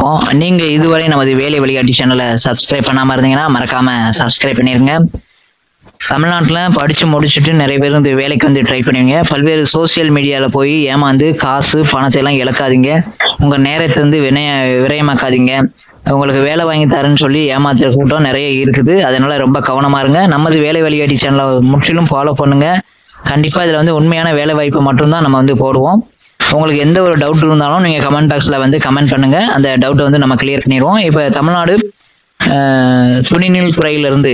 வணக்கம். நீங்க இதுவரை நமது வேலை வழிகாட்டி சேனலை சப்ஸ்கிரைப் பண்ணாம இருந்தீங்கன்னா மறக்காம சப்ஸ்கிரைப் பண்ணிருங்க. தமிழ்நாட்டில் படிச்சு முடிச்சுட்டு நிறைய பேர் வந்து வேலைக்கு வந்து ட்ரை பண்ணுவீங்க. பல்வேறு சோசியல் மீடியாவில் போய் ஏமாந்து காசு பணத்தை எல்லாம் இழக்காதீங்க. உங்க நேரத்தை வந்து விரயமாக்காதீங்க. உங்களுக்கு வேலை வாங்கி தரேன்னு சொல்லி ஏமாத்துற கூட்டம் நிறைய இருக்குது. அதனால ரொம்ப கவனமா இருங்க. நமது வேலை வழிகாட்டி சேனலை முற்றிலும் ஃபாலோ பண்ணுங்க. கண்டிப்பா இதுல வந்து உண்மையான வேலை வாய்ப்பு மட்டும்தான் நம்ம வந்து போடுவோம். உங்களுக்கு எந்த ஒரு டவுட் இருந்தாலும் நீங்கள் கமெண்ட் பாக்ஸில் வந்து கமெண்ட் பண்ணுங்கள். அந்த டவுட்டை வந்து நம்ம கிளியர் பண்ணிடுவோம். இப்போ தமிழ்நாடு துணிநூல் துறையிலிருந்து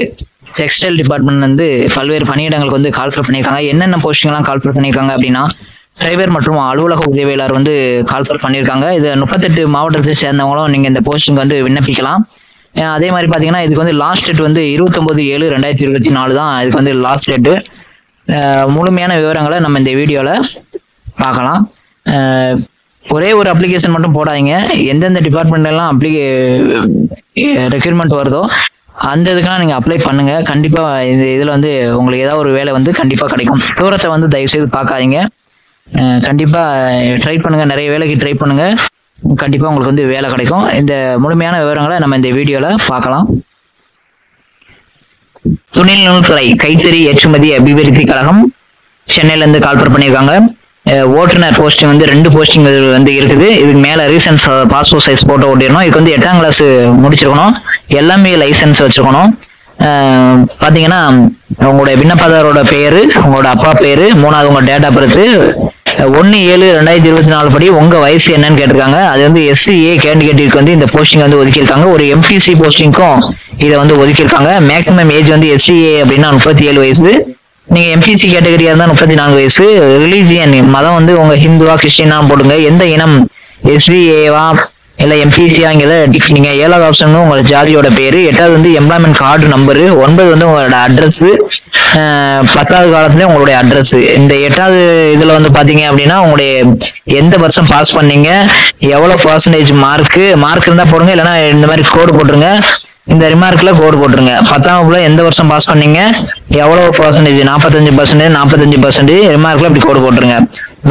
டெக்ஸ்டைல் டிபார்ட்மெண்ட் வந்து பல்வேறு பணியிடங்களுக்கு வந்து கால்ஃபர் பண்ணியிருக்காங்க. என்னென்ன போஸ்டிங்லாம் கால்ஃபர் பண்ணியிருக்காங்க அப்படின்னா, டிரைவர் மற்றும் அலுவலக உதவியாளர் வந்து கால்ஃபர் பண்ணியிருக்காங்க. இது 38 மாவட்டத்தை சேர்ந்தவங்களும் நீங்கள் இந்த போஸ்டிங் வந்து விண்ணப்பிக்கலாம். அதே மாதிரி பார்த்தீங்கன்னா இதுக்கு வந்து லாஸ்ட் டேட் வந்து 29/7/2024 தான் இதுக்கு வந்து லாஸ்ட் டேட்டு. முழுமையான விவரங்களை நம்ம இந்த வீடியோவில் பார்க்கலாம். ஒரே ஒரு அப்ளிகேஷன் மட்டும் போடாதீங்க. எந்தெந்த டிபார்ட்மெண்ட்லாம் ரெக்ரூட்மெண்ட் வருதோ அந்த இதுக்கெல்லாம் நீங்கள் அப்ளை பண்ணுங்க. கண்டிப்பாக இதில் வந்து உங்களுக்கு ஏதாவது ஒரு வேலை வந்து கண்டிப்பாக கிடைக்கும். தூரத்தை வந்து தயவுசெய்து பார்க்காதீங்க. கண்டிப்பாக ட்ரை பண்ணுங்க. நிறைய வேலைக்கு ட்ரை பண்ணுங்க. கண்டிப்பாக உங்களுக்கு வந்து வேலை கிடைக்கும். இந்த முழுமையான விவரங்களை நம்ம இந்த வீடியோவில் பார்க்கலாம். துணிநூல் துறை கைத்தறி ஏற்றுமதி அபிவிருத்தி கழகம் சென்னையிலேருந்து கால்ஃபர் பண்ணியிருக்காங்க. ஓட்டுநர் போஸ்டிங் வந்து 2 போஸ்டிங் வந்து இருக்குது. இதுக்கு மேலே ரீசன்ஸ் பாஸ்போர்ட் சைஸ் போட்டோ ஓட்டிடணும். இதுக்கு வந்து 8ஆம் கிளாஸ் முடிச்சிருக்கணும். எல்லாமே லைசன்ஸ் வச்சிருக்கணும். பார்த்தீங்கன்னா உங்களுடைய விண்ணப்பதாரோட பேரு, உங்களோட அப்பா பேரு, 3வது உங்க டேட் ஆஃப் பர்த், 1/7/2024 படி உங்க வயசு என்னன்னு கேட்டிருக்காங்க. அது வந்து SCA கேண்டிடேட்டுக்கு வந்து இந்த போஸ்டிங் வந்து ஒதுக்கியிருக்காங்க. ஒரு MPC போஸ்டிங்க்கும் இதை வந்து ஒதுக்கியிருக்காங்க. மேக்ஸிமம் ஏஜ் வந்து SCA அப்படின்னா 37 வயசு. நீங்க MPC கேட்டகரியா இருந்தா 34 வயசு. ரிலீஜியன் மதம் வந்து உங்க ஹிந்துவா கிறிஸ்டினா போடுங்க. எந்த இனம் SVAவா இல்ல MPCங்கிறத நீங்க 7வது ஆப்ஷன் உங்களோட ஜாதியோட பேரு, 8வது வந்து எம்ப்ளாய்மெண்ட் கார்டு நம்பரு, 9 வந்து உங்களோட அட்ரஸ், 10வது காலத்துல உங்களுடைய அட்ரஸ். இந்த 8வது இதுல வந்து பாத்தீங்க அப்படின்னா உங்களுடைய எந்த வருஷம் பாஸ் பண்ணீங்க, எவ்வளவு பர்சன்டேஜ் மார்க் இருந்தா போடுங்க. இல்லைன்னா இந்த மாதிரி கோடு போட்டுருங்க. இந்த ரிமார்க்ல கோடு போட்டுருங்க. 10ஆம் வகுப்புல எந்த வருஷம் பாஸ் பண்ணீங்க, எவ்வளவு பர்சன்டேஜ், 45%, ரிமார்க்ல இப்படி கோடு போட்டுருங்க.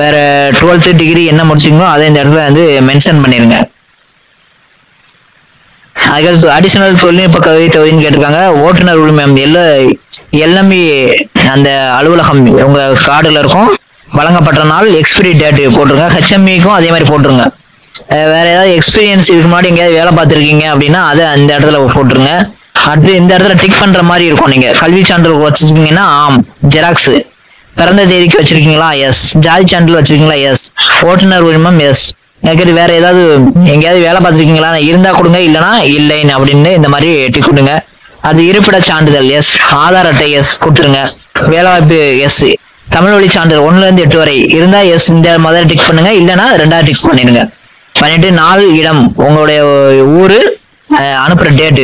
வேற 12th டிகிரி என்ன முடிச்சிங்களோ அதை இந்த இடத்துல வந்து மென்ஷன் பண்ணிருங்க. அதுக்கு அடிஷனல் தொழில்நுட்ப கல்வி தொகுதின்னு கேட்டிருக்காங்க. ஓட்டுநர் உரிமம் எல்லாமே அந்த அலுவலகம் உங்க கார்டுல இருக்கும். வழங்கப்பட்ட நாள், எக்ஸ்பிரி டேட் போட்டுருங்க. HMEக்கும் அதே மாதிரி போட்டுருங்க. வேற ஏதாவது எக்ஸ்பீரியன்ஸ் இதுக்கு முன்னாடி எங்கேயாவது வேலை பார்த்துருக்கீங்க அப்படின்னா அதை அந்த இடத்துல போட்டுருங்க. அடுத்து இந்த இடத்துல டிக் பண்ற மாதிரி இருக்கும். நீங்க கல்வி சான்றிதழ் வச்சிருக்கீங்கன்னா ஆம், ஜெராக்ஸ், பிறந்த தேதிக்கு வச்சிருக்கீங்களா, எஸ், ஜாதி சான்றிதழ் வச்சிருக்கீங்களா, எஸ், ஓட்டுநர் உரிமம், எஸ். எனக்கு வேற ஏதாவது எங்கேயாவது வேலை பார்த்துருக்கீங்களா, இருந்தா கொடுங்க, இல்லைன்னா இல்லைன்னு அப்படின்னு இந்த மாதிரி டிக் கொடுங்க. அது இருப்பிட சான்றிதழ், எஸ், ஆதார் அட்டை, எஸ் கொடுத்துருங்க. வேலைவாய்ப்பு, எஸ், தமிழ் வழி சான்றிதழ் 1ல இருந்து 8 வரை இருந்தா எஸ் இந்த முதல்ல டிக் பண்ணுங்க. இல்லைன்னா 2வது டிக் பண்ணிடுங்க. பண்ணிட்டு நாள், இடம், உங்களுடைய ஊரு, அனுப்புற டேட்டு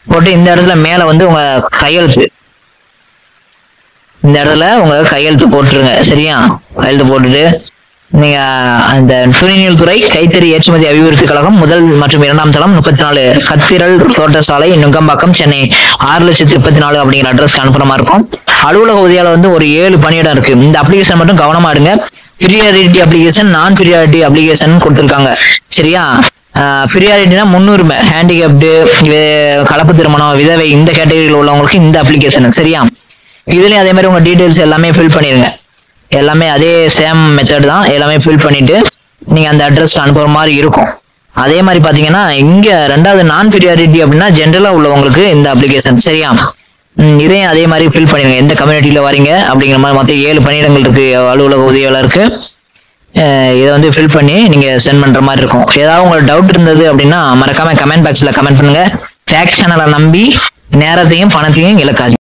போட்டு இந்த இடத்துல மேல வந்து உங்க கையெழுத்து, இந்த இடத்துல உங்க கையெழுத்து போட்டுருங்க. சரியா? கையெழுத்து போட்டுட்டு நீங்க அந்த துணிநூல் துறை கைத்தறி ஏற்றுமதி அபிவிருத்தி கழகம் 1 மற்றும் 2ஆம் தளம் 34 கத்திரல் தோட்டசாலை, நுங்கம்பாக்கம், சென்னை 6,34,000 அப்படிங்கிற அட்ரஸ்க்கு அனுப்புற மாதிரி இருக்கும். அலுவலக உதவியாளர் வந்து ஒரு 7 பணியிடம் இருக்கு. இந்த அப்ளிகேஷன் மட்டும் கவனமா இருங்க. ப்ரியாரிட்டி அப்ளிகேஷன், நான் ப்ரியாரிட்டி அப்ளிகேஷன் கொடுத்துருக்காங்க. சரியா? ப்ரியாரிட்டினா முன்னுரிமை, ஹேண்டிகேப்டு, கலப்பு திருமணம், விதவை, இந்த கேட்டகரியில் உள்ளவங்களுக்கு இந்த அப்ளிகேஷன். சரியா? இதுலயும் அதே மாதிரி உங்க டீடைல்ஸ் எல்லாமே ஃபில் பண்ணிருங்க. எல்லாமே அதே சேம் மெத்தட் தான். எல்லாமே ஃபில் பண்ணிட்டு நீங்க அந்த அட்ரஸ்க்கு அனுப்புற மாதிரி இருக்கும். அதே மாதிரி பாத்தீங்கன்னா இங்க 2வது நான் ப்ரியாரிட்டி அப்படின்னா ஜென்ரலா உள்ளவங்களுக்கு இந்த அப்ளிகேஷன். சரியா? இதையும் அதே மாதிரி ஃபில் பண்ணிருங்க. எந்த கம்யூனிட்டியில வரீங்க அப்படிங்கிற மாதிரி மொத்தம் 7 பணியிடங்கள் இருக்கு அலுவலக உதவியாளருக்கு. இதை வந்து ஃபில் பண்ணி நீங்க சென்ட் பண்ற மாதிரி இருக்கும். ஏதாவது உங்களுக்கு டவுட் இருந்தது அப்படின்னா மறக்காம கமெண்ட் பாக்ஸ்ல கமெண்ட் பண்ணுங்க. ஃபேக்ட் சேனலை நம்பி நேரத்தையும் பணத்தையும் இழக்காதீங்க.